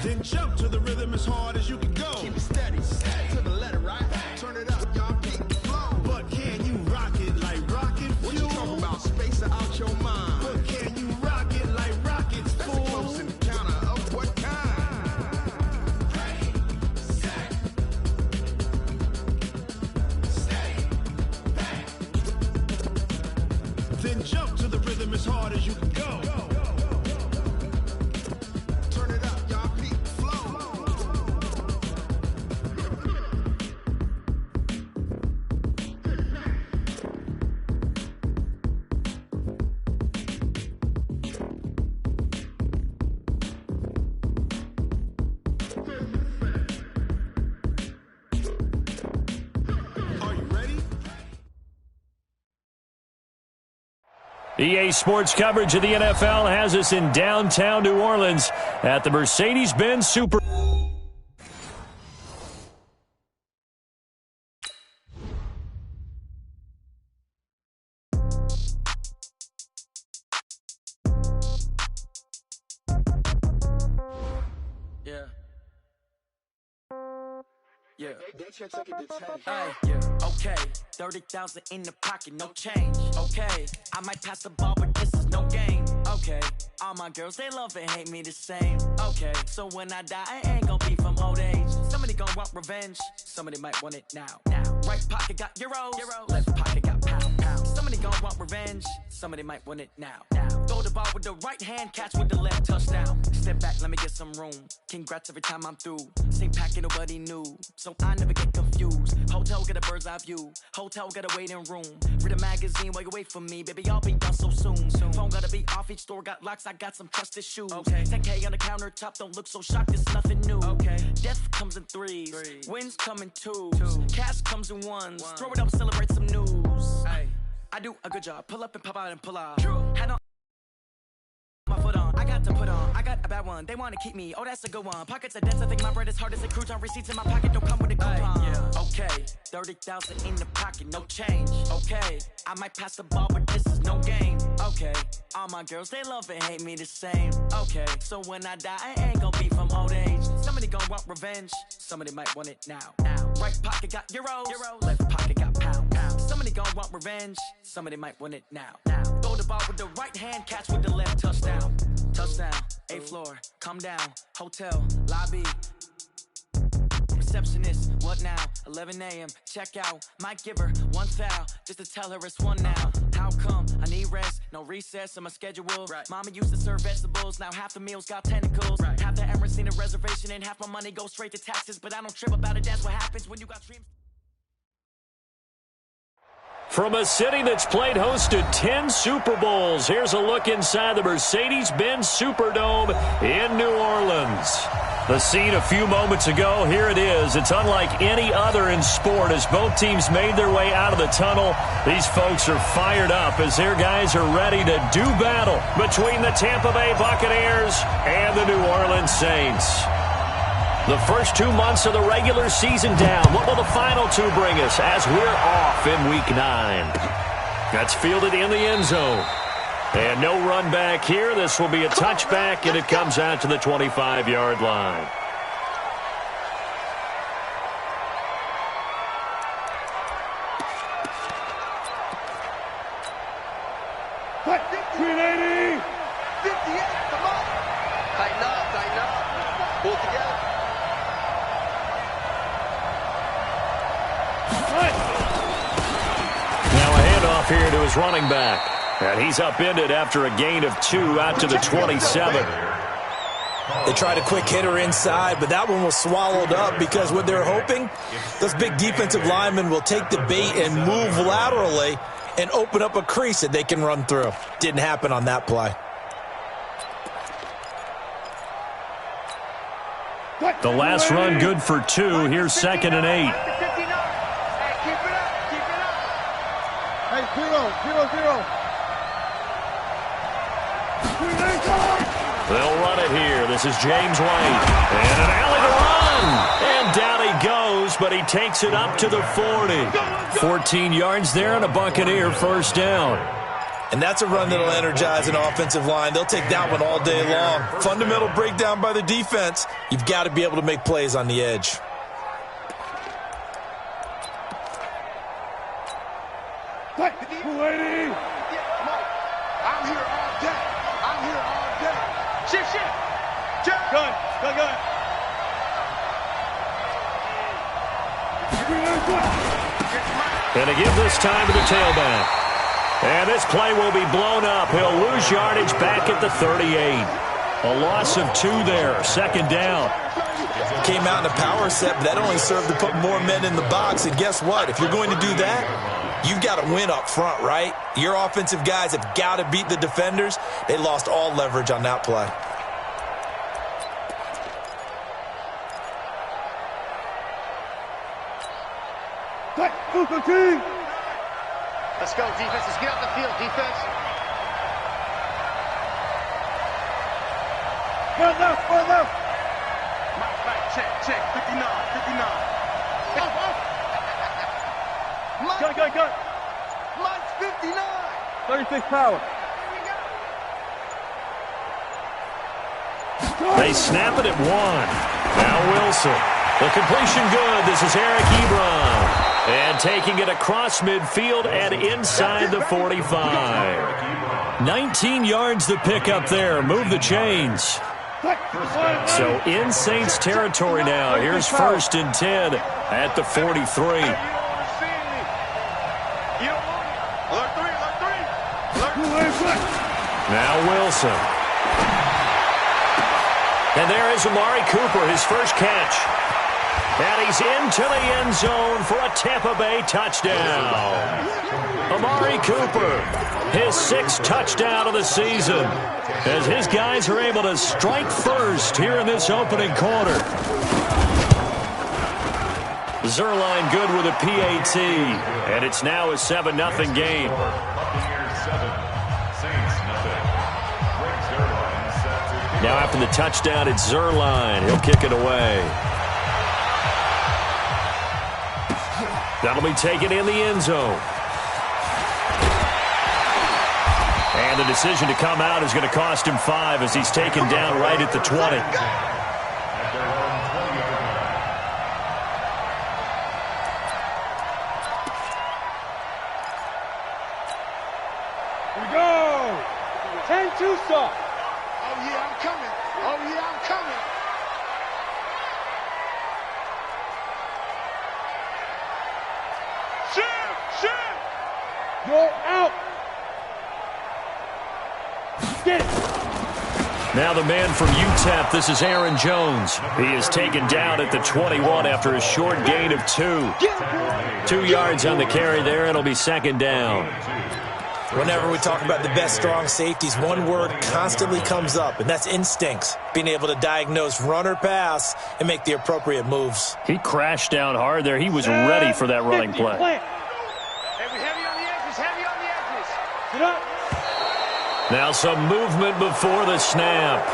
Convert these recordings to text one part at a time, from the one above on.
Then jump to the rhythm as hard as you can go. Keep it steady, to the letter, right? Turn it up, y'all, beat the flow. But can you rock it like rocket fuel? What you talking about? Spacing out your mind. But can you rock it like rockets, That's fool? a close encounter of what kind? Ready, set, steady, bang. Then jump to the rhythm as hard as you can go. Turn it up, y'all, beat the flow. Are you ready? EA Sports coverage of the NFL has us in downtown New Orleans at the Mercedes-Benz Super. Yeah. Yeah. Hey, Yeah. Okay. 30,000 in the pocket, no change. Okay. I might pass the ball, but this is no game. Okay. All my girls, they love and hate me the same. Okay. So when I die, I ain't gonna be from old age. Somebody gonna want revenge. Somebody might want it now. Right pocket got euros. Left pocket got pound. Somebody gonna want revenge. Somebody might want it now. Throw the ball with the right hand, catch with the left, touchdown. Step back, let me get some room. Congrats every time I'm through. Same packet, nobody knew. So I never get confused. Hotel get a bird's eye view. Hotel got a waiting room. Read a magazine while you wait for me. Baby, I'll be done so soon. Phone gotta be off, each store got locks. I got some trusted shoes. Okay. 10K on the countertop, don't look so shocked, it's nothing new. Okay. Death comes in threes. Wins come in twos. Cash comes in ones. Throw it up, celebrate some news. Ay. I do a good job. Pull up and pop out and pull out. Had on my foot on. I got to put on. I got a bad one. They want to keep me. Oh, that's a good one. Pockets are dense. I think my bread is hard as a crouton. Receipts in my pocket don't come with a coupon. yeah. Okay. 30,000 in the pocket, no change. Okay. I might pass the ball, but this is no game. Okay. All my girls, they love and hate me the same. Okay. So when I die, I ain't gonna be from old age. Somebody gonna want revenge. Somebody might want it now. Right pocket got euros. Left pocket got pound. Somebody gonna want revenge. Somebody might want it now. Throw the ball with the right hand, catch with the left, touchdown. Touchdown, 8th floor, come down, hotel, lobby. Receptionist, what now? 11 a.m., check out. Might give her one foul, just to tell her it's one now. How come? I need rest, no recess on my schedule. Mama used to serve vegetables, now half the meals got tentacles. Half the Emirates need a reservation and half my money goes straight to taxes. But I don't trip about it, that's what happens when you got dreams. From a city that's played host to 10 Super Bowls, here's a look inside the Mercedes-Benz Superdome in New Orleans. The scene a few moments ago, here it is. It's unlike any other in sport as both teams made their way out of the tunnel. These folks are fired up as their guys are ready to do battle between the Tampa Bay Buccaneers and the New Orleans Saints. The first 2 months of the regular season down. What will the final two bring us as we're off in Week 9? That's fielded in the end zone. And no run back here. This will be a touchback, and it comes out to the 25-yard line. What? 380! 58, come on. Tighten up. Pull together. Now a handoff here to his running back. And he's upended after a gain of 2 out to the 27. They tried a quick hitter inside, but that one was swallowed up because what they're hoping, those big defensive linemen will take the bait and move laterally and open up a crease that they can run through. Didn't happen on that play. The last run good for 2. Here's 2nd and 8. Hey, 0-0-0. They'll run it here. This is James White. And an alley to run. And down he goes, but he takes it up to the 40. 14 yards there and a Buccaneer first down. And that's a run that'll energize an offensive line. They'll take that one all day long. Fundamental breakdown by the defense. You've got to be able to make plays on the edge. Lady! I'm here all day. I'm here all day. Shift. Gun! And to give this time to the tailback. And this play will be blown up. He'll lose yardage back at the 38. A loss of 2 there. Second down. Came out in a power set, but that only served to put more men in the box. And guess what? If you're going to do that, you've got to win up front, right? Your offensive guys have got to beat the defenders. They lost all leverage on that play. Let's go, defense. Let's get off the field, defense. Run left! Check. 59. Gun! Mike's 59. 36 power. They snap it at 1. Now Wilson. The completion good. This is Eric Ebron. And taking it across midfield and inside the 45. 19 yards to pick up there. Move the chains. So in Saints territory now. Here's 1st and 10 at the 43. Now Wilson. And there is Amari Cooper, his first catch. And he's into the end zone for a Tampa Bay touchdown. Amari Cooper, his 6th touchdown of the season, as his guys are able to strike first here in this opening quarter. Zerline good with a PAT, and it's now a 7-0 game. Now after the touchdown, it's Zerline. He'll kick it away. That'll be taken in the end zone. And the decision to come out is going to cost him 5 as he's taken down right at the 20. Here we go! 10-2 stop. Oh, yeah, I'm coming. Shift! You're out! Get it! Now the man from UTEP, this is Aaron Jones. He is taken down at the 21 after a short gain of 2. 2 yards on the carry there, and it'll be 2nd down. Whenever we talk about the best strong safeties, one word constantly comes up, and that's instincts. Being able to diagnose run or pass and make the appropriate moves. He crashed down hard there. He was ready for that running play. Heavy on the edges. Sit up. Now some movement before the snap.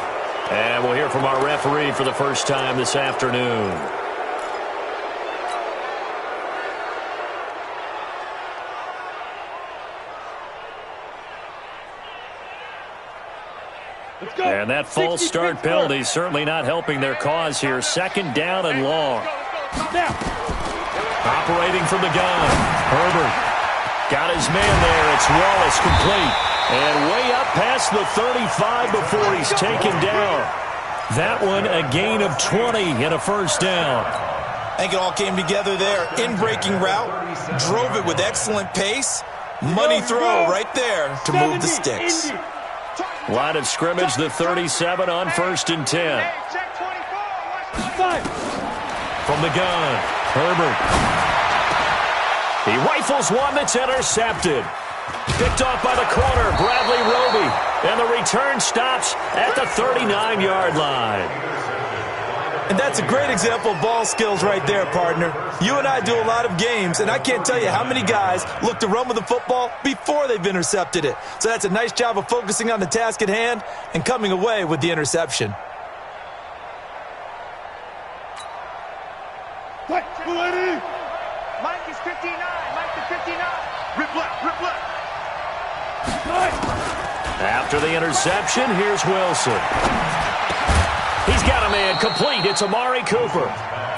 And we'll hear from our referee for the first time this afternoon. And that false start penalty certainly not helping their cause here. 2nd down and long. Operating from the gun. Herbert got his man there. It's Wallace complete. And way up past the 35 before he's taken down. That one a gain of 20 and a 1st down. I think it all came together there. In-breaking route. Drove it with excellent pace. Money throw right there to move the sticks. Line of scrimmage, the 37 on 1st and 10. From the gun, Herbert. He rifles one that's intercepted. Picked off by the corner, Bradley Roby. And the return stops at the 39-yard line. And that's a great example of ball skills right there, partner. You and I do a lot of games, and I can't tell you how many guys look to run with the football before they've intercepted it. So that's a nice job of focusing on the task at hand and coming away with the interception. Mike is 59. Mike to 59. Rip left. After the interception, here's Wilson. He's got a man complete. It's Amari Cooper.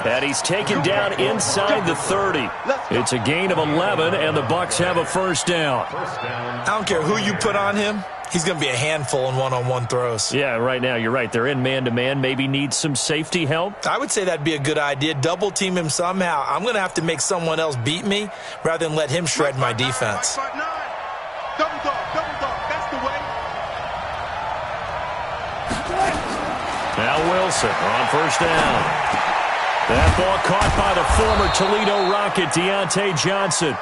And he's taken down inside the 30. It's a gain of 11, and the Bucs have a first down. I don't care who you put on him. He's going to be a handful in one-on-one throws. Yeah, right now, you're right. They're in man-to-man. Maybe need some safety help. I would say that'd be a good idea. Double team him somehow. I'm going to have to make someone else beat me rather than let him shred my defense. Double dog. That's the way. Now Wilson on first down. That ball caught by the former Toledo Rocket, Deontay Johnson.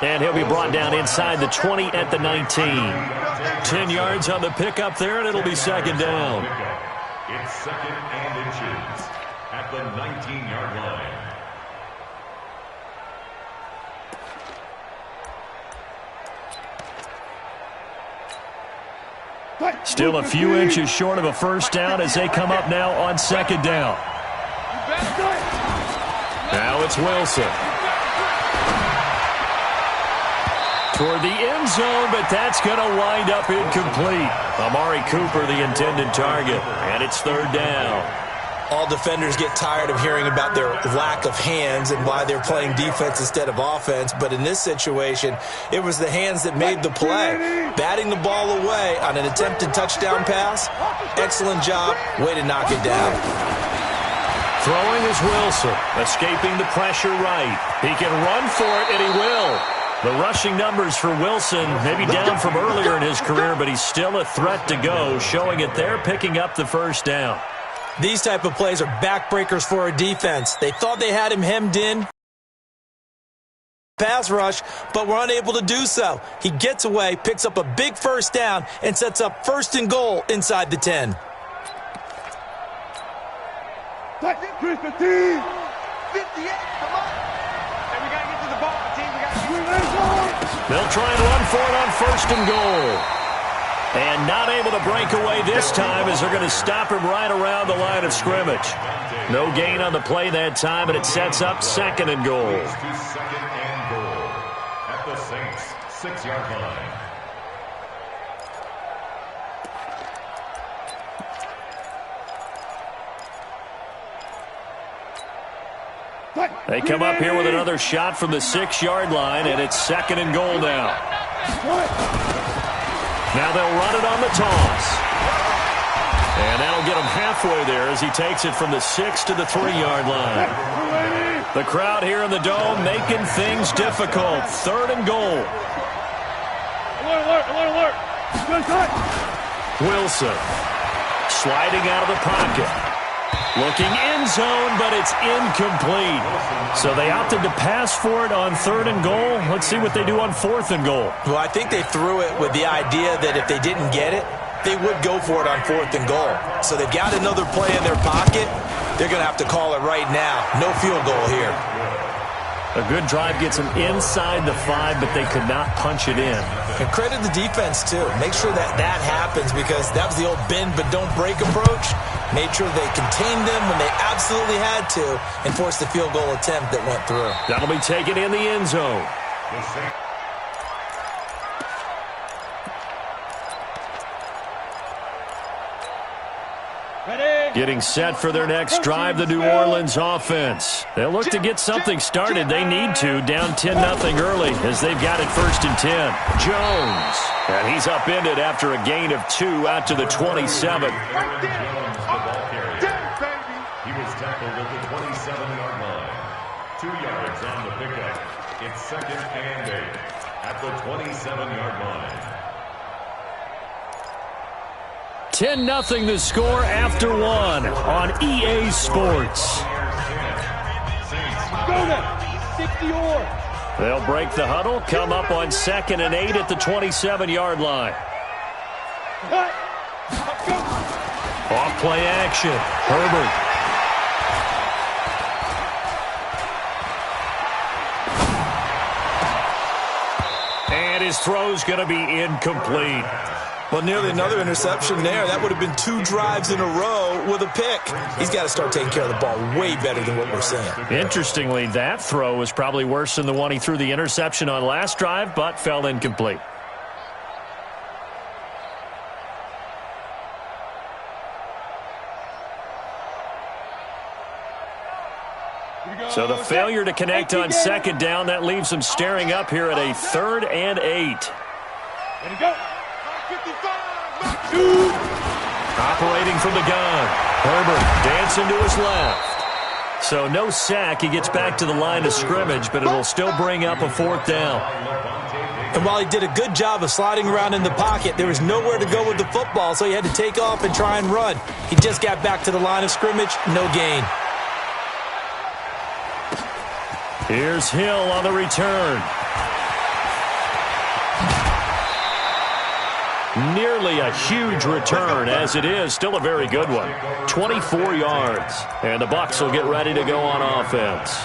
And he'll be brought down inside the 20 at the 19. 10 yards on the pickup there, and it'll be second down. It's second and inches at the 19-yard line. Still a few inches short of a first down as they come up now on second down. Now it's Wilson. Toward the end zone, but that's going to wind up incomplete. Amari Cooper, the intended target, and it's third down. All defenders get tired of hearing about their lack of hands and why they're playing defense instead of offense. But in this situation, it was the hands that made the play. Batting the ball away on an attempted touchdown pass. Excellent job. Way to knock it down. Throwing is Wilson, escaping the pressure right. He can run for it, and he will. The rushing numbers for Wilson maybe down from earlier in his career, but he's still a threat to go, showing it there, picking up the first down. These type of plays are backbreakers for a defense. They thought they had him hemmed in. Pass rush, but were unable to do so. He gets away, picks up a big first down, and sets up first and goal inside the 10. 58, come on. And we got to get to the ball, team. We got to get to the ball. They'll try and run for it on first and goal. And not able to break away this time as they're going to stop him right around the line of scrimmage. No gain on the play that time, and it sets up second and goal. Second and goal at the Saints' 6-yard line. They come up here with another shot from the 6-yard line, and it's second and goal now. Now they'll run it on the toss. And that'll get him halfway there as he takes it from the 6 to the 3-yard line. The crowd here in the Dome making things difficult. Third and goal. Alert. Good cut. Wilson sliding out of the pocket. Looking end zone, but it's incomplete. So they opted to pass for it on third and goal. Let's see what they do on fourth and goal. Well, I think they threw it with the idea that if they didn't get it, they would go for it on fourth and goal. So they've got another play in their pocket. They're going to have to call it right now. No field goal here. A good drive gets them inside the 5, but they could not punch it in. And credit the defense, too. Make sure that that happens because that was the old bend but don't break approach. Made sure they contained them when they absolutely had to and forced the field goal attempt that went through. That'll be taken in the end zone. Getting set for their next drive, the New Orleans offense. They'll look to get something started. They need to, down 10-0 early as they've got it first and 10. Jones, and he's upended after a gain of 2 out to the 27. He was tackled at the 27-yard line. 2 yards on the pickup. It's second and 8 at the 27-yard line. 10-0 the score after 1 on EA Sports. Go now. 60 yards. They'll break the huddle, come up on second and 8 at the 27-yard line. Off play action. Herbert. And his throw's going to be incomplete. Well, nearly another interception there. That would have been 2 drives in a row with a pick. He's got to start taking care of the ball way better than what we're seeing. Interestingly, that throw was probably worse than the one he threw the interception on last drive, but fell incomplete. So the failure to connect on second down, that leaves them staring up here at a 3rd and 8. Ready to go. 55. Operating from the gun. Herbert dancing to his left. So no sack. He gets back to the line of scrimmage, but it'll still bring up a 4th down. And while he did a good job of sliding around in the pocket, there was nowhere to go with the football, so he had to take off and try and run. He just got back to the line of scrimmage, no gain. Here's Hill on the return. Nearly a huge return, as it is. Still a very good one. 24 yards. And the Bucs will get ready to go on offense.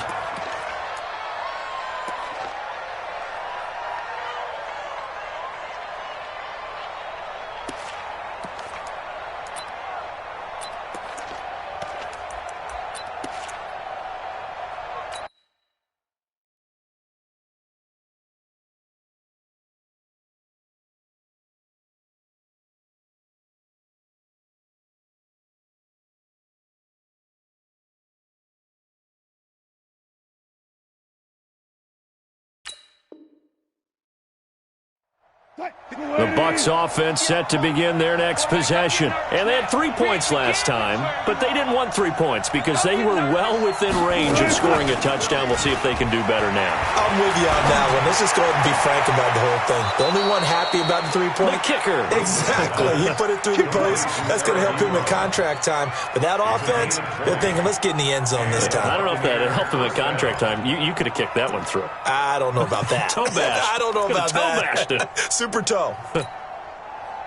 The Bucs offense set to begin their next possession. And they had 3 points last time, but they didn't want 3 points because they were well within range of scoring a touchdown. We'll see if they can do better now. I'm with you on that one. Let's just go ahead and be frank about the whole thing. The only one happy about the 3-point. The kicker. Exactly. He put it through the post. That's going to help him in contract time. But that offense, they're thinking, let's get in the end zone this time. I don't know if that helped him at contract time. You could have kicked that one through. I don't know about that. Toe bash. I don't know about that. Toe bashed it. Super toe.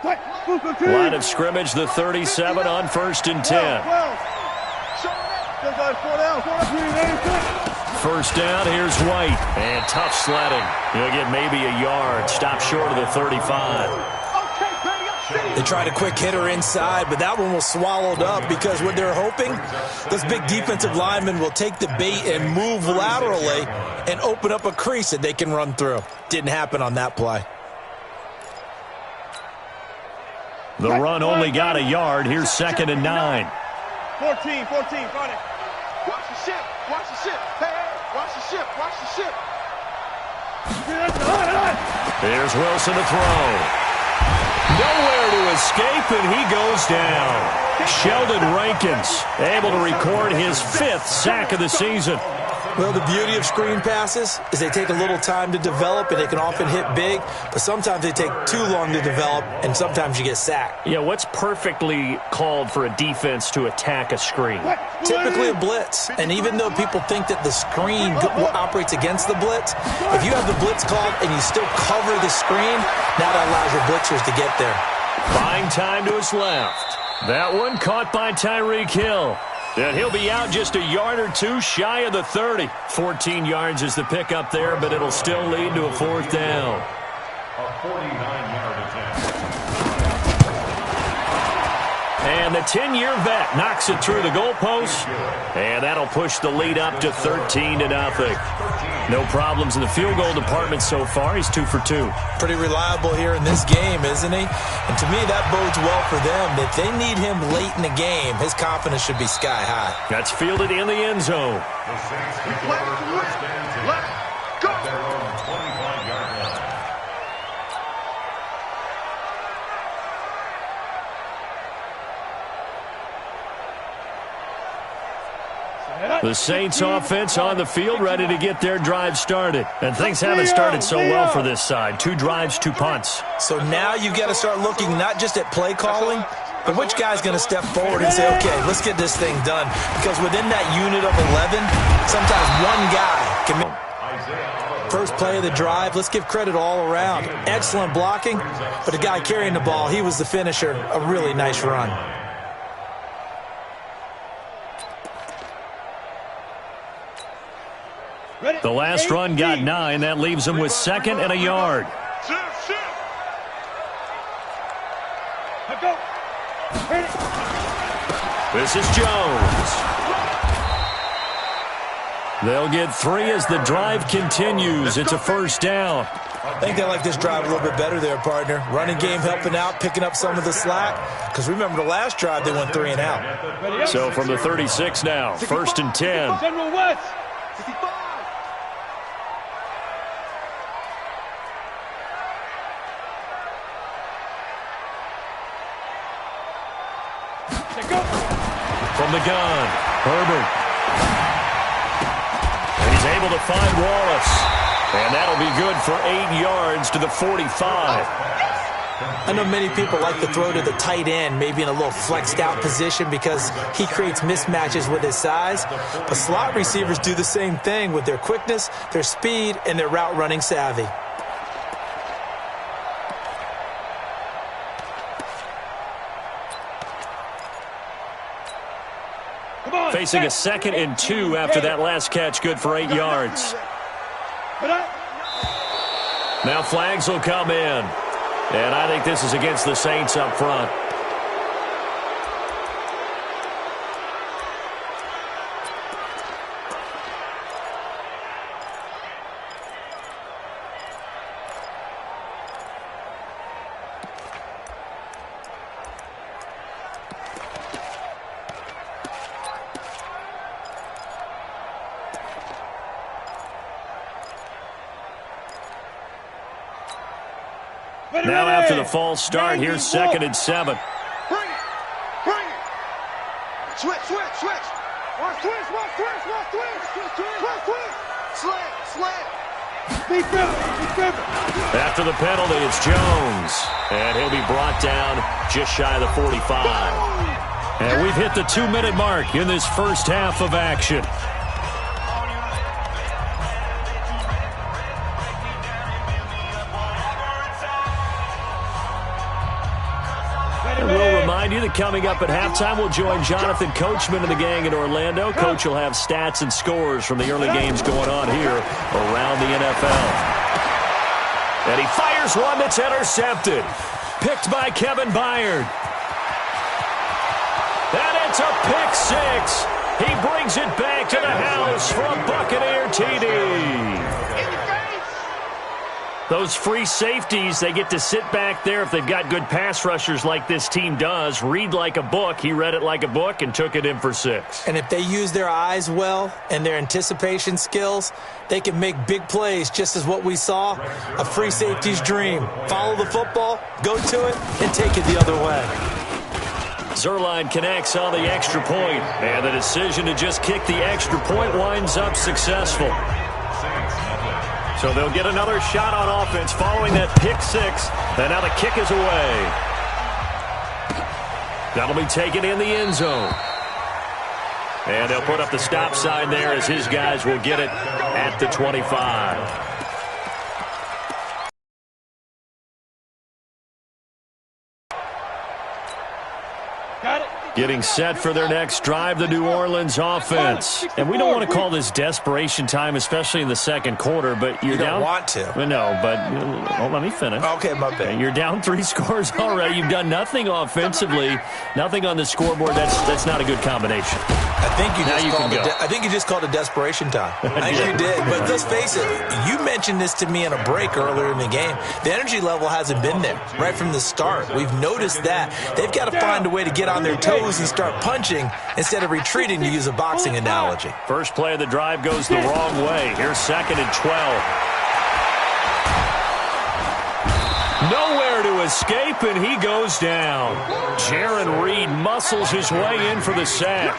Line of scrimmage, the 37 on 1st and 10. 1st down, here's White. And tough sledding. He'll get maybe a yard. Stop short of the 35. They tried a quick hitter inside, but that one was swallowed up because what they're hoping, those big defensive linemen will take the bait and move laterally and open up a crease that they can run through. Didn't happen on that play. The run only got a yard. Here's 2nd and 9. 14, find it. Watch the ship. Watch the ship. Hey, watch the ship. Watch the ship. There's Wilson to throw. Nowhere to escape, and he goes down. Sheldon Rankins able to record his 5th sack of the season. Well, the beauty of screen passes is they take a little time to develop, and they can often hit big, but sometimes they take too long to develop, and sometimes you get sacked. Yeah, what's perfectly called for a defense to attack a screen? Typically a blitz, and even though people think that the screen operates against the blitz, if you have the blitz called and you still cover the screen, now that allows your blitzers to get there. Buying time to his left. That one caught by Tyreek Hill. And he'll be out just a yard or two shy of the 30. 14 yards is the pickup there, but it'll still lead to a 4th down. A 49-yard attempt. And the 10-year vet knocks it through the goalpost. And that'll push the lead up to 13-0. No problems in the field goal department so far. He's 2 for 2. Pretty reliable here in this game, isn't he? And to me, that bodes well for them. If they need him late in the game, his confidence should be sky high. That's fielded in the end zone. The Saints take over 1st and 10 at their own 25-yard line. The Saints offense on the field ready to get their drive started. And things haven't started so well for this side. 2 drives, 2 punts. So now you've got to start looking not just at play calling, but which guy's going to step forward and say, okay, let's get this thing done. Because within that unit of 11, sometimes one guy can make first play of the drive. Let's give credit all around. Excellent blocking, but the guy carrying the ball, he was the finisher. A really nice run. The last run got 9. That leaves him with 2nd and a yard. This is Jones. They'll get 3 as the drive continues. It's a 1st down. I think they like this drive a little bit better there, partner. Running game helping out, picking up some of the slack. Because remember, the last drive, they went 3 and out. So from the 36 now, 1st and 10. From the gun, Herbert. And he's able to find Wallace. And that'll be good for 8 yards to the 45. I know many people like to throw to the tight end, maybe in a little flexed out position because he creates mismatches with his size. But slot receivers do the same thing with their quickness, their speed, and their route running savvy. Facing a 2nd and 2 after that last catch, good for 8 yards. Now flags will come in. And I think this is against the Saints up front. Now after the false start, here's 2nd and 7. Bring it. Bring it. Switch, switch, switch. Watch switch, watch switch, watch switch. Switch, switch. Slant, slant. After the penalty, it's Jones. And he'll be brought down just shy of the 45. And we've hit the 2-minute mark in this first half of action. We'll remind you that coming up at halftime, we'll join Jonathan Coachman and the gang in Orlando. Coach will have stats and scores from the early games going on here around the NFL. And he fires one that's intercepted. Picked by Kevin Byard. And it's a pick six. He brings it back to the house for a Buccaneer TD. Those free safeties, they get to sit back there if they've got good pass rushers like this team does. Read like a book. He read it like a book and took it in for 6. And if they use their eyes well and their anticipation skills, they can make big plays, just as what we saw, a free safety's dream. Follow the football, go to it, and take it the other way. Zerline connects on the extra point, and the decision to just kick the extra point winds up successful. So they'll get another shot on offense following that pick six. And now the kick is away. That'll be taken in the end zone. And they'll put up the stop sign there as his guys will get it at the 25. Getting set for their next drive, the New Orleans offense. And we don't want to call this desperation time, especially in the second quarter, but you're down. You don't want to. No, but let me finish. Okay, my bad. You're down 3 scores already. You've done nothing offensively, nothing on the scoreboard. That's not a good combination. I think you just called it desperation time. I think you did. But let's face it, you mentioned this to me in a break earlier in the game. The energy level hasn't been there right from the start. We've noticed that. They've got to find a way to get on their toes and start punching instead of retreating, to use a boxing analogy. First play of the drive goes the wrong way. Here's 2nd and 12. Nowhere to escape, and he goes down. Jaron Reed muscles his way in for the sack.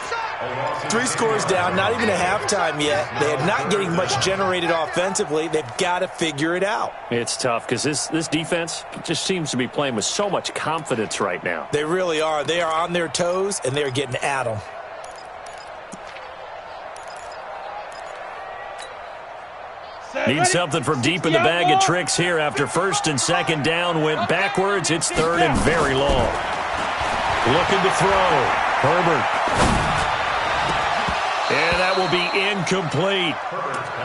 3 scores down, not even a halftime yet. They are not getting much generated offensively. They've got to figure it out. It's tough because this defense just seems to be playing with so much confidence right now. They really are. They are on their toes, and they're getting at them. Need something from deep in the bag of tricks here after 1st and 2nd down went backwards. It's 3rd and very long. Looking to throw. Herbert. And that will be incomplete.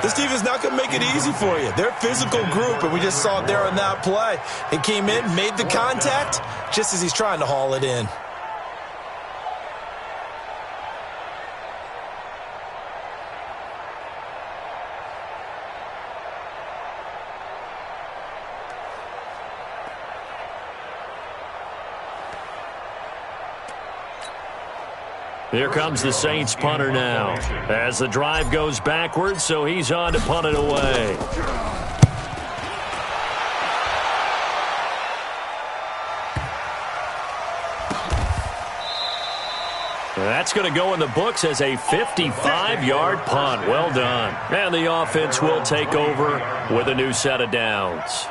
This defense is not going to make it easy for you. They're a physical group, and we just saw it there on that play. It came in, made the contact, just as he's trying to haul it in. Here comes the Saints punter now as the drive goes backwards, so he's on to punt it away. That's going to go in the books as a 55-yard punt. Well done. And the offense will take over with a new set of downs.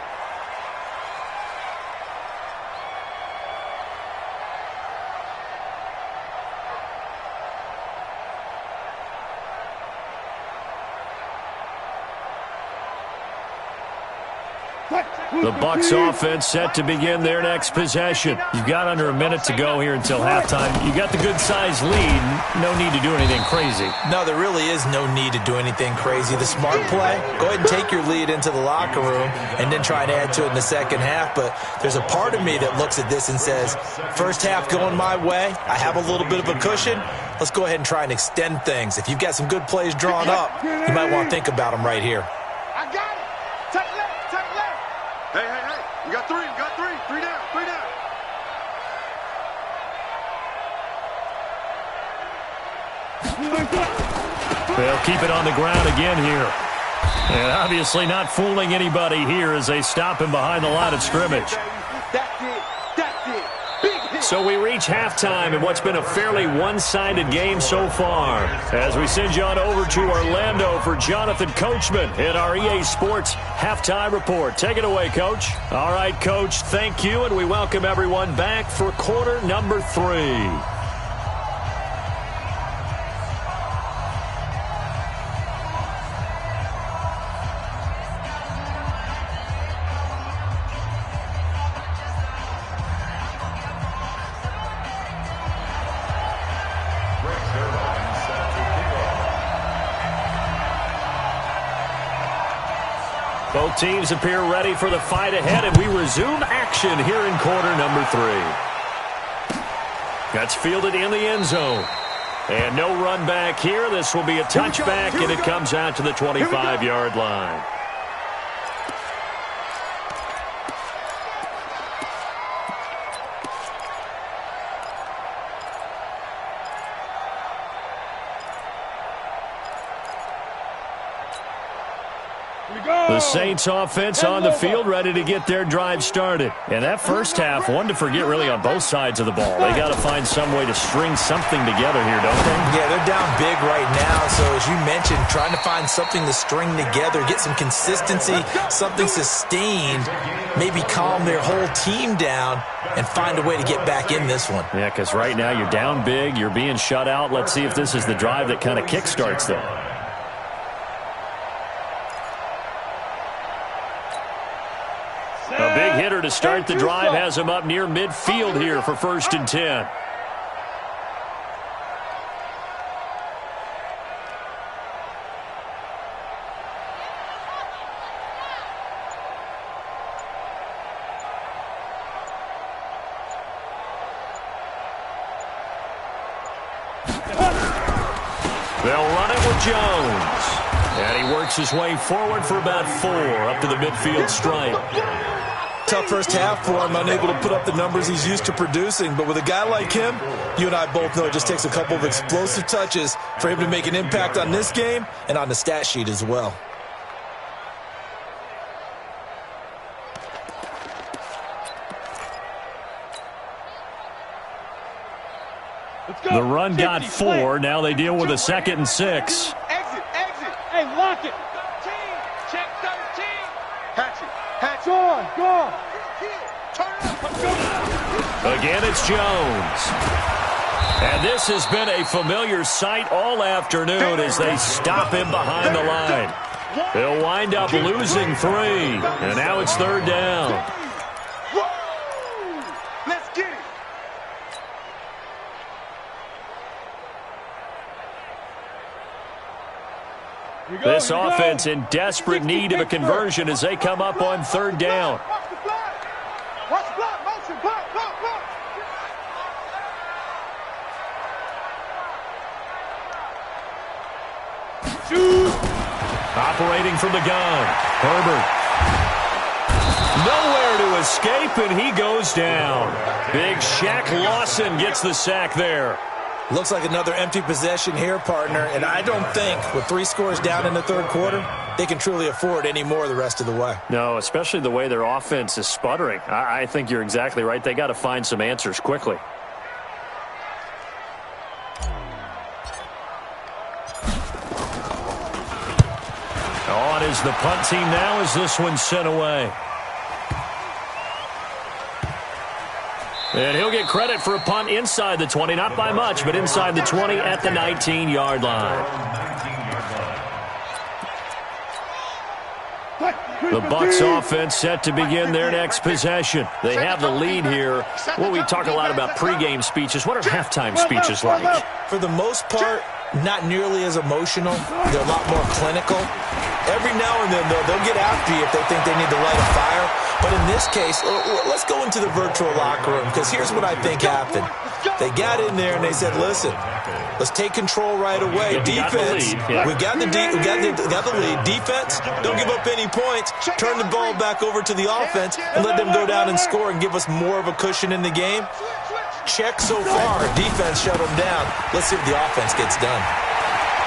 The Bucs offense set to begin their next possession. You've got under a minute to go here until halftime. You got the good-sized lead. No need to do anything crazy. No, there really is no need to do anything crazy. The smart play, go ahead and take your lead into the locker room and then try and add to it in the second half. But there's a part of me that looks at this and says, first half going my way, I have a little bit of a cushion. Let's go ahead and try and extend things. If you've got some good plays drawn up, you might want to think about them right here. I got it. Take left, take left. Hey, hey, hey. You got three, you got three. Three down, three down. They'll keep it on the ground again here. And obviously not fooling anybody here as they stop him behind the line of scrimmage. That's it. That's it. Big hit. So we reach halftime in what's been a fairly one-sided game so far. As we send you on over to Orlando for Jonathan Coachman in our EA Sports Halftime Report. Take it away, Coach. All right, Coach, thank you, and we welcome everyone back for quarter number 3. Both teams appear ready for the fight ahead, and we resume action here in quarter number 3. That's fielded in the end zone. And no run back here. This will be a touchback, and it comes out to the 25-yard line. The Saints offense on the field ready to get their drive started. And that first half, one to forget really on both sides of the ball. They got to find some way to string something together here, don't they? Yeah, they're down big right now. So as you mentioned, trying to find something to string together, get some consistency, something sustained, maybe calm their whole team down and find a way to get back in this one. Yeah, because right now you're down big, you're being shut out. Let's see if this is the drive that kind of kickstarts them. A big hitter to start the drive has him up near midfield here for 1st and 10. They'll run it with Jones. And he works his way forward for about 4 up to the midfield stripe. Tough first half for him, unable to put up the numbers he's used to producing. But with a guy like him, you and I both know it just takes a couple of explosive touches for him to make an impact on this game and on the stat sheet as well. The run got 4. Now they deal with a 2nd and 6. Exit, exit. Hey, lock it. 13. Check 13. Hatch it. Hatch on. Go on. Turn up. Again, it's Jones. And this has been a familiar sight all afternoon as they stop him behind the line. They'll wind up losing 3. And now it's 3rd down. Let's get it. This offense in desperate need of a conversion as they come up on 3rd down. Watch the block. Watch the block. Motion. Block, block, block. Shoot. Operating from the gun. Herbert. Nowhere to escape, and he goes down. Big Shaq Lawson gets the sack there. Looks like another empty possession here, partner, and I don't think with 3 scores down in the 3rd quarter, they can truly afford any more the rest of the way. No, especially the way their offense is sputtering. I think you're exactly right. They got to find some answers quickly. On is the punt team now as this one's sent away. And he'll get credit for a punt inside the 20, not by much, but inside the 20 at the 19-yard line. The Bucs offense set to begin their next possession. They have the lead here. Well, we talk a lot about pregame speeches. What are halftime speeches like? For the most part, not nearly as emotional. They're a lot more clinical. Every now and then, though, they'll get after you if they think they need to light a fire. But in this case, let's go into the virtual locker room, because here's what I think happened. They got in there and they said, listen, let's take control right away. Defense, we got the lead. Defense, don't give up any points. Turn the ball back over to the offense and let them go down and score and give us more of a cushion in the game. Check so far. Defense shut them down. Let's see if the offense gets done.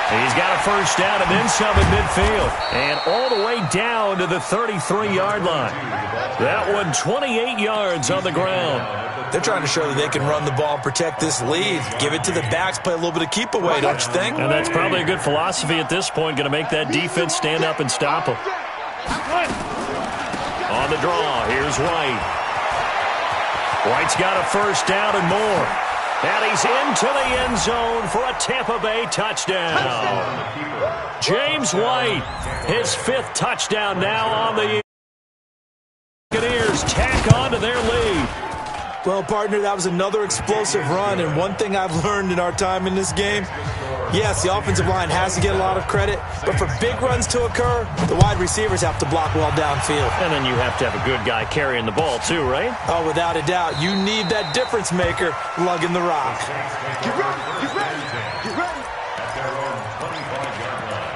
He's got a first down and then some at midfield. And all the way down to the 33-yard line. That one 28 yards on the ground. They're trying to show that they can run the ball and protect this lead. Give it to the backs, play a little bit of keep away, don't you think? And that's probably a good philosophy at this point. Going to make that defense stand up and stop them. On the draw, here's White. White's got a first down and more. And he's into the end zone for a Tampa Bay touchdown. James White, his 5th touchdown now on the Buccaneers. Tack on to their lead. Well, partner, that was another explosive run, and one thing I've learned in our time in this game, yes, the offensive line has to get a lot of credit, but for big runs to occur, the wide receivers have to block well downfield. And then you have to have a good guy carrying the ball too, right? Oh, without a doubt. You need that difference maker lugging the rock. Get ready, get ready, get ready. At their own 25-yard line.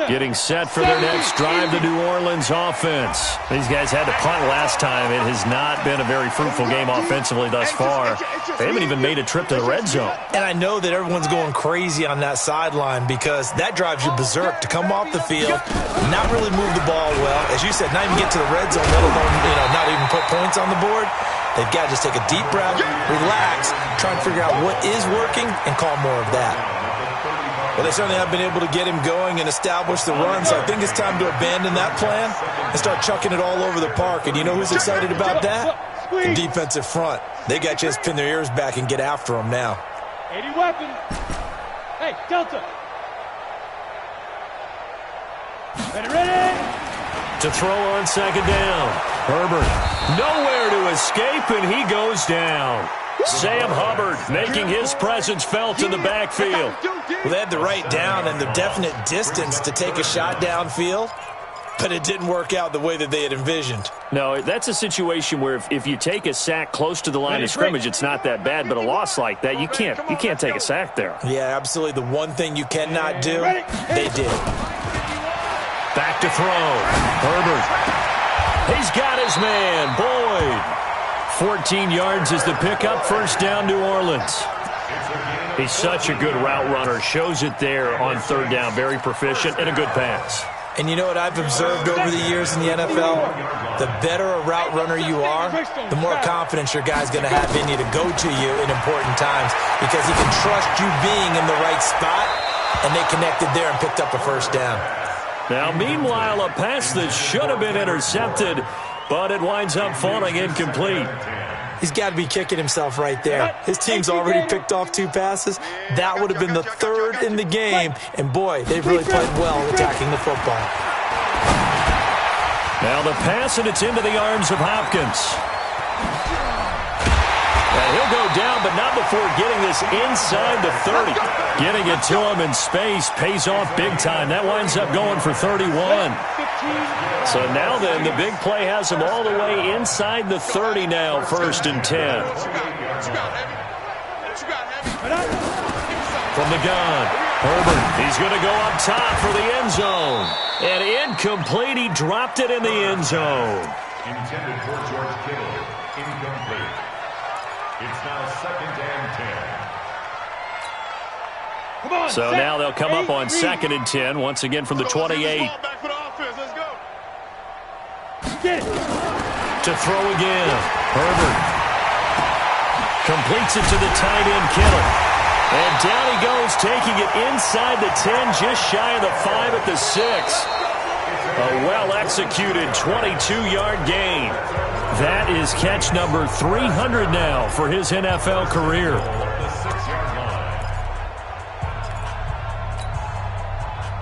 Getting set for their next drive, the New Orleans offense. These guys had to punt last time. It has not been a very fruitful game offensively thus far. They haven't even made a trip to the red zone. And I know that everyone's going crazy on that sideline because that drives you berserk to come off the field, not really move the ball well. As you said, not even get to the red zone, let alone, not even put points on the board. They've got to just take a deep breath, relax, try and figure out what is working, and call more of that. Well, they certainly have been able to get him going and establish the run, so I think it's time to abandon that plan and start chucking it all over the park. And you know who's excited about that? The defensive front. They got to just pin their ears back and get after him now. 80 weapons. Hey, Delta. Ready. To throw on second down. Herbert nowhere to escape, and he goes down. Sam Hubbard making his presence felt in the backfield. Well, they had the right down and the definite distance to take a shot downfield, but it didn't work out the way that they had envisioned. No, that's a situation where if you take a sack close to the line of scrimmage, it's not that bad, but a loss like that, you can't take a sack there. Yeah, absolutely. The one thing you cannot do, they did. Back to throw. Herbert. He's got his man, Boyd. 14 yards is the pickup. First down, New Orleans. He's such a good route runner. Shows it there on third down. Very proficient and a good pass. And you know what I've observed over the years in the NFL? The better a route runner you are, the more confidence your guy's going to have in you to go to you in important times because he can trust you being in the right spot, and they connected there and picked up a first down. Now, meanwhile, a pass that should have been intercepted, but it winds up falling incomplete. He's got to be kicking himself right there. His team's already picked off 2 passes. That would have been the 3rd in the game. And, boy, they've really played well attacking the football. Now the pass, and it's into the arms of Hopkins. And he'll go down, but not before getting this inside the 30. Getting it to him in space pays off big time. That winds up going for 31. So now then, the big play has him all the way inside the 30 now, 1st and 10. From the gun, Herbert, he's going to go up top for the end zone. And incomplete, he dropped it in the end zone. Intended for George Kittle, incomplete. It's now 2nd and 10. So now they'll come up on 2nd and 10, once again from the 28. To throw again. Herbert. completes it to the tight end, Kittle. And down he goes, taking it inside the 10, just shy of the 5 at the 6. A well-executed 22-yard gain. That is catch number 300 now for his NFL career.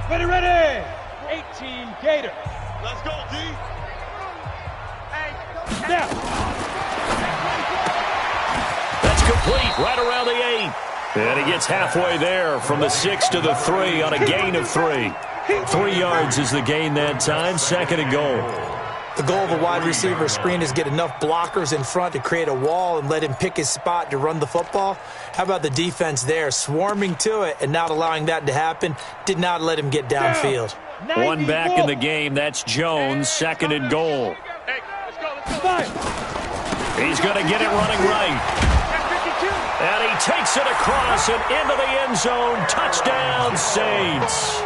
Ready. 18 Gator. Let's go, D. Now. That's complete right around the 8. And he gets halfway there from the 6 to the 3 on a gain of 3. 3 yards is the gain that time, 2nd and goal. The goal of a wide receiver screen is get enough blockers in front to create a wall and let him pick his spot to run the football. How about the defense there, swarming to it and not allowing that to happen? Did not let him get downfield. One back in the game, that's Jones, 2nd and goal. He's going to get it running right. And he takes it across and into the end zone. Touchdown, Saints.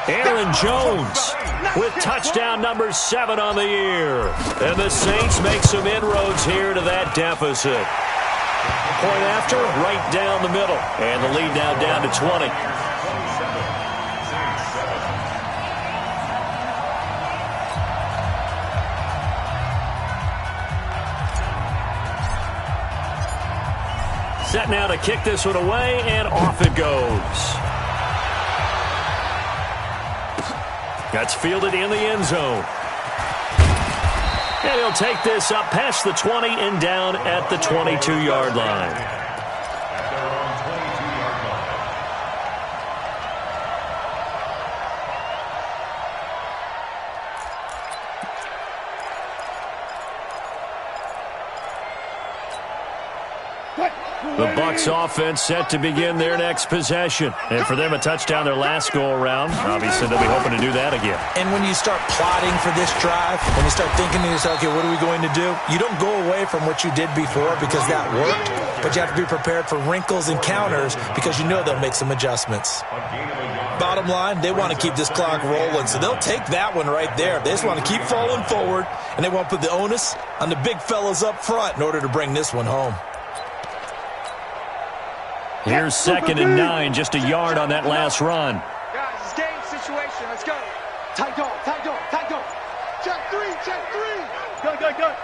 Aaron Jones with touchdown number 7 on the year. And the Saints make some inroads here to that deficit. Point after, right down the middle. And the lead now down to 20. Set now to kick this one away, and off it goes. That's fielded in the end zone. And he'll take this up past the 20 and down at the 22-yard line. The Bucs offense set to begin their next possession. And for them, a touchdown their last go-around. Obviously, they'll be hoping to do that again. And when you start plotting for this drive, when you start thinking to yourself, okay, what are we going to do? You don't go away from what you did before because that worked, but you have to be prepared for wrinkles and counters because you know they'll make some adjustments. Bottom line, they want to keep this clock rolling, so they'll take that one right there. They just want to keep falling forward, and they want to put the onus on the big fellas up front in order to bring this one home. Here's 2nd and 9, just a yard on that last run. Guys, it's game situation. Let's go. Tight dog. Check 3. Go.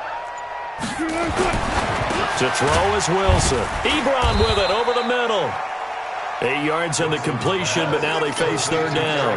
To throw is Wilson. Ebron with it over the middle. 8 yards on the completion, but now they face 3rd down.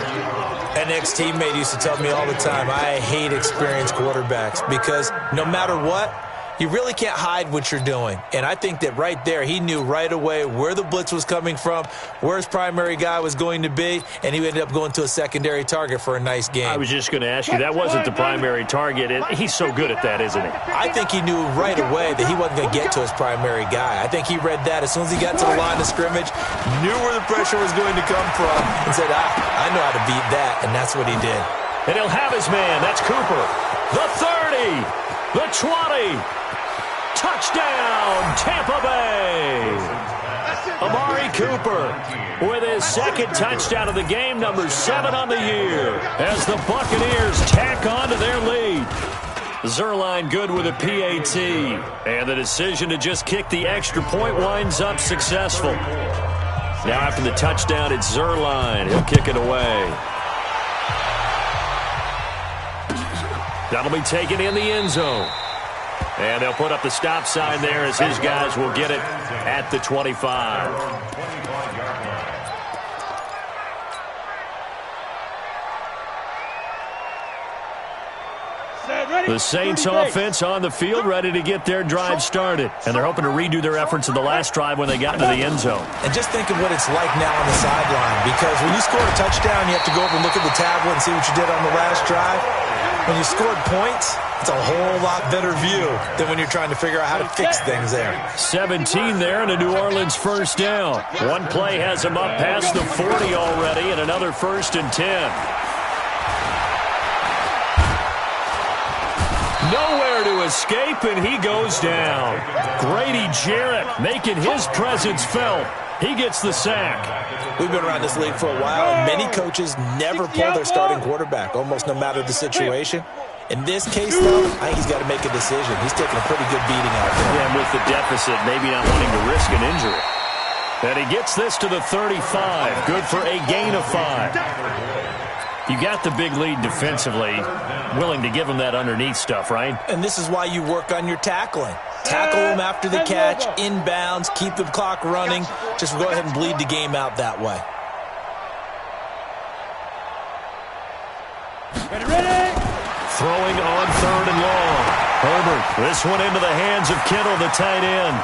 An ex-teammate used to tell me all the time, I hate experienced quarterbacks because no matter what, you really can't hide what you're doing. And I think that right there, he knew right away where the blitz was coming from, where his primary guy was going to be, and he ended up going to a secondary target for a nice game. I was just going to ask you, that wasn't the primary target, and he's so good at that, isn't he? I think he knew right away that he wasn't going to get to his primary guy. I think he read that as soon as he got to the line of scrimmage, knew where the pressure was going to come from, and said, I know how to beat that, and that's what he did. And he'll have his man. That's Cooper. The 30, the 20. Touchdown, Tampa Bay! Amari Cooper with his 2nd touchdown of the game, number 7 on the year, as the Buccaneers tack on to their lead. Zuerlein good with a PAT, and the decision to just kick the extra point winds up successful. Now after the touchdown, it's Zuerlein. He'll kick it away. That'll be taken in the end zone. And they'll put up the stop sign there as his guys will get it at the 25. The Saints offense on the field, ready to get their drive started. And they're hoping to redo their efforts in the last drive when they got into the end zone. And just think of what it's like now on the sideline. Because when you score a touchdown, you have to go over and look at the tablet and see what you did on the last drive. When you scored points, it's a whole lot better view than when you're trying to figure out how to fix things there. 17 there and a New Orleans 1st down. One play has them up past the 40 already, and another 1st and 10. Nowhere to escape, and he goes down. Grady Jarrett making his presence felt. He gets the sack. We've been around this league for a while, and many coaches never pull their starting quarterback, almost no matter the situation. In this case, though, I think he's got to make a decision. He's taking a pretty good beating out there. Yeah, and with the deficit, maybe not wanting to risk an injury. And he gets this to the 35. Good for a gain of 5. You got the big lead defensively. Willing to give him that underneath stuff, right? And this is why you work on your tackling. Tackle him after the catch, inbounds, keep the clock running. Just go ahead and bleed the game out that way. Ready? Throwing on 3rd and long. Herbert, this one into the hands of Kittle, the tight end.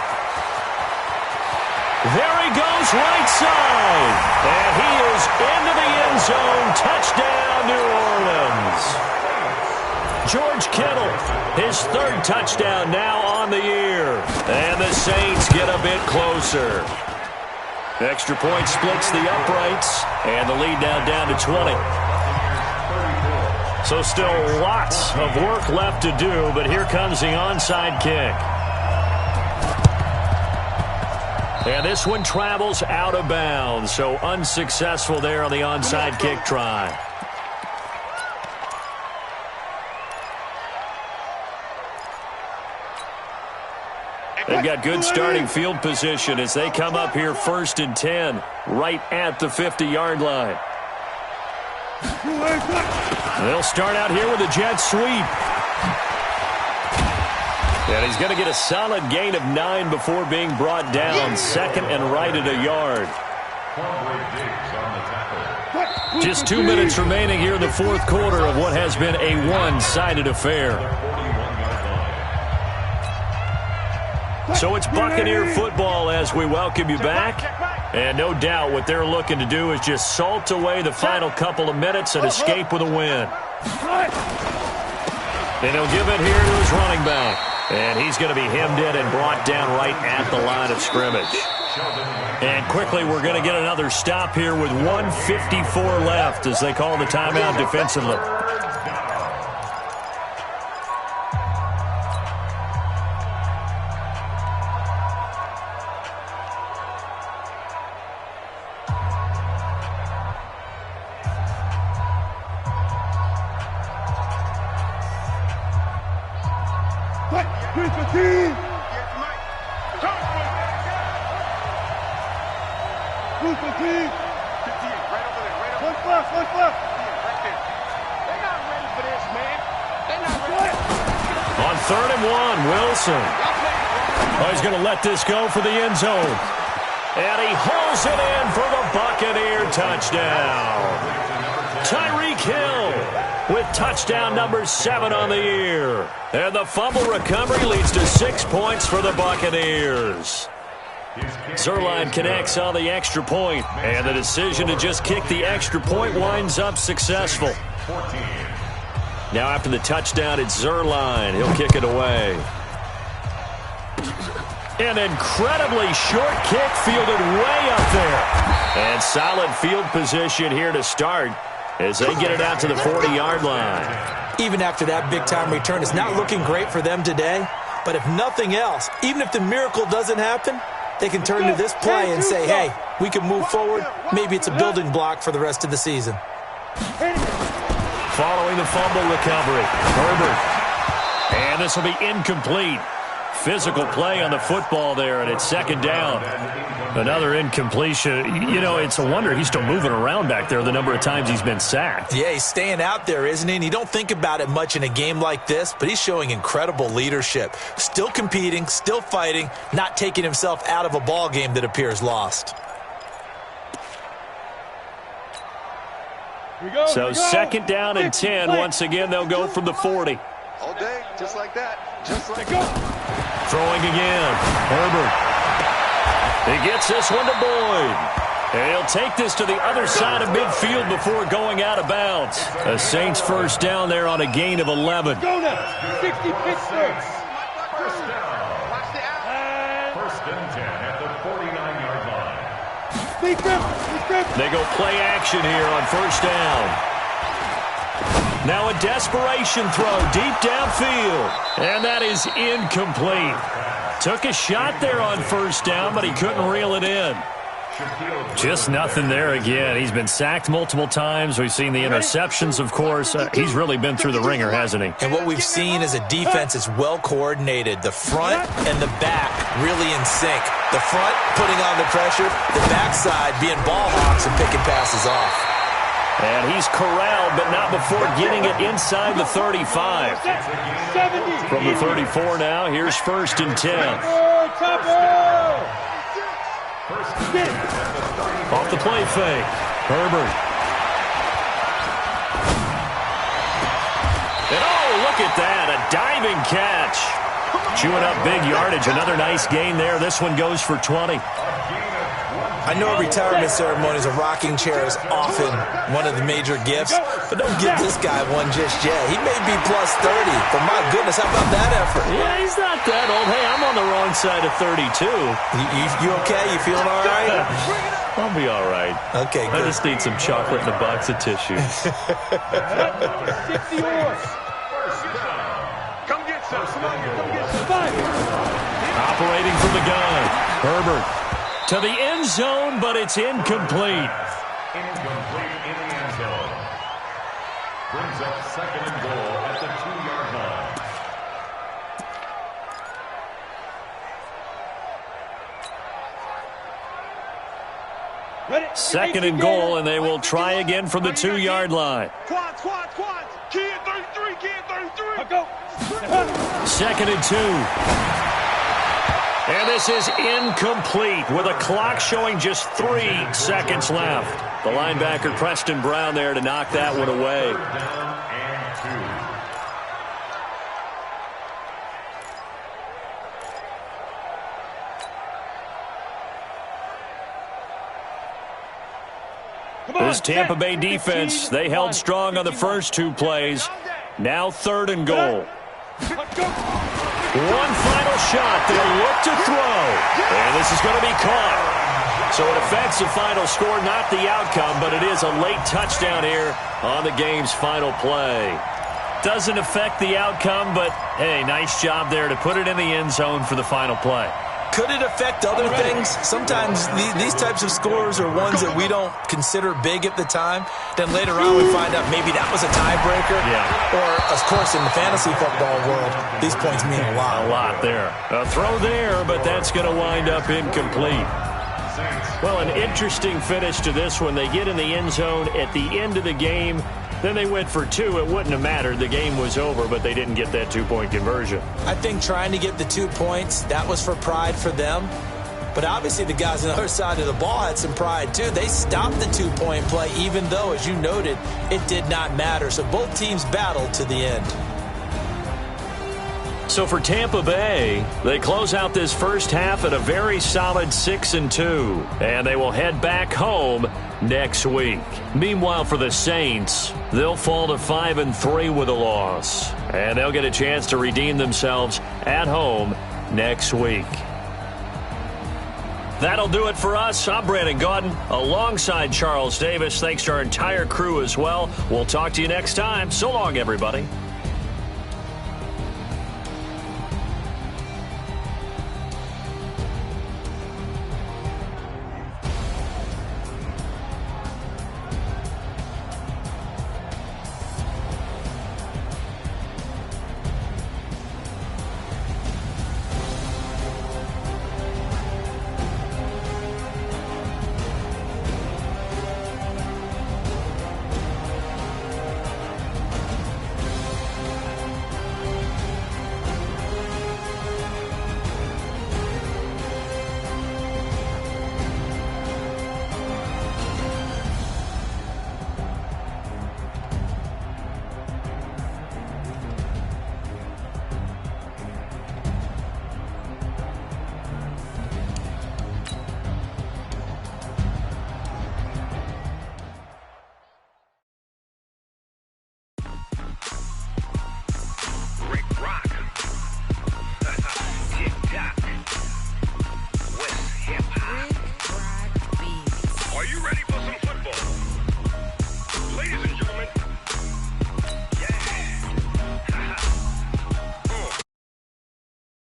There he goes, right side. And he is into the end zone. Touchdown, New Orleans. George Kittle, his 3rd touchdown now on the year. And the Saints get a bit closer. Extra point splits the uprights. And the lead now down to 20. So still lots of work left to do, but here comes the onside kick. And this one travels out of bounds, so unsuccessful there on the onside kick try. They've got good starting field position as they come up here 1st and 10, right at the 50-yard line. They'll start out here with a jet sweep. And he's going to get a solid gain of 9 before being brought down. 2nd and right at a yard. Just 2 minutes remaining here in the 4th quarter of what has been a one-sided affair. So it's Buccaneer football as we welcome you back. And no doubt what they're looking to do is just salt away the final couple of minutes and escape with a win. And he'll give it here to his running back. And he's going to be hemmed in and brought down right at the line of scrimmage. And quickly we're going to get another stop here with 1:54 left as they call the timeout defensively. On 3rd and 1, Wilson. Oh, he's going to let this go for the end zone. And he hauls it in for the Buccaneer touchdown. Tyreek Hill with touchdown number 7 on the year. And the fumble recovery leads to 6 points for the Buccaneers. Zerline connects on the extra point, and the decision to just kick the extra point winds up successful. Now after the touchdown, it's Zerline. He'll kick it away. An incredibly short kick fielded way up there. And solid field position here to start as they get it out to the 40-yard line. Even after that big-time return, it's not looking great for them today. But if nothing else, even if the miracle doesn't happen, they can turn to this play and say, hey, we can move forward. Maybe it's a building block for the rest of the season. Following the fumble recovery, Herbert. And this will be incomplete. Physical play on the football there, and it's 2nd down. Another incompletion. You know, it's a wonder he's still moving around back there the number of times he's been sacked. Yeah, he's staying out there, isn't he? And you don't think about it much in a game like this, but he's showing incredible leadership. Still competing, still fighting, not taking himself out of a ball game that appears lost. So 2nd down and 10. Once again, they'll go from the 40. All day, just like that. Just like that. Throwing again. Herbert. He gets this one to Boyd. And he'll take this to the other side of midfield before going out of bounds. A Saints first down there on a gain of 11. Go now. 60 Pittsburgh. First down. First and 10 at the 49-yard line. They go play action here on first down. Now a desperation throw deep downfield. And that is incomplete. Took a shot there on first down, but he couldn't reel it in. Just nothing there again. He's been sacked multiple times. We've seen the interceptions, of course. He's really been through the ringer, hasn't he? And what we've seen is a defense that's well coordinated. The front and the back really in sync. The front putting on the pressure, the backside being ball hawks and picking passes off. And he's corralled, but not before getting it inside the 35. From the 34 now, here's 1st and 10. Off the play fake. Herbert. And oh, look at that, a diving catch. Chewing up big yardage. Another nice gain there. This one goes for 20. I know retirement ceremonies, a rocking chair is often one of the major gifts, but don't give this guy one just yet. He may be plus 30, but my goodness, how about that effort? Yeah, he's not that old. Hey, I'm on the wrong side of 32. You okay? You feeling all right? I'll be all right. Okay, good. I just need some chocolate and a box of tissues. Come get some. Somebody come get some. Operating from the gun. Herbert to the end zone, but it's incomplete. Incomplete in the end zone. Brings up 2nd and goal at the 2-yard line. Ready? 2nd and goal, and they will try again from the 2-yard line. Quads. Kid 33, kid 33. Go. 2nd and 2. And this is incomplete with a clock showing just 3 seconds left. The linebacker, Preston Brown, there to knock that one away. 3rd down and 2. This Tampa Bay defense, they held strong on the first 2 plays. Now 3rd and goal. One final shot. They'll look to throw. And this is going to be caught. So it affects the final score, not the outcome, but it is a late touchdown here on the game's final play. Doesn't affect the outcome, but, hey, nice job there to put it in the end zone for the final play. Could it affect other things? Sometimes these types of scores are ones that we don't consider big at the time. Then later on we find out maybe that was a tiebreaker. Yeah. Or, of course, in the fantasy football world, these points mean a lot. A lot there. A throw there, but that's going to wind up incomplete. Well, an interesting finish to this one. They get in the end zone at the end of the game. Then they went for 2. It wouldn't have mattered. The game was over, but they didn't get that 2-point conversion. I think trying to get the 2 points, that was for pride for them. But obviously the guys on the other side of the ball had some pride too. They stopped the 2-point play, even though, as you noted, it did not matter. So both teams battled to the end. So for Tampa Bay, they close out this first half at a very solid 6-2. And they will head back home next week. Meanwhile, for the Saints, they'll fall to 5-3 with a loss. And they'll get a chance to redeem themselves at home next week. That'll do it for us. I'm Brandon Gaudin alongside Charles Davis. Thanks to our entire crew as well. We'll talk to you next time. So long, everybody.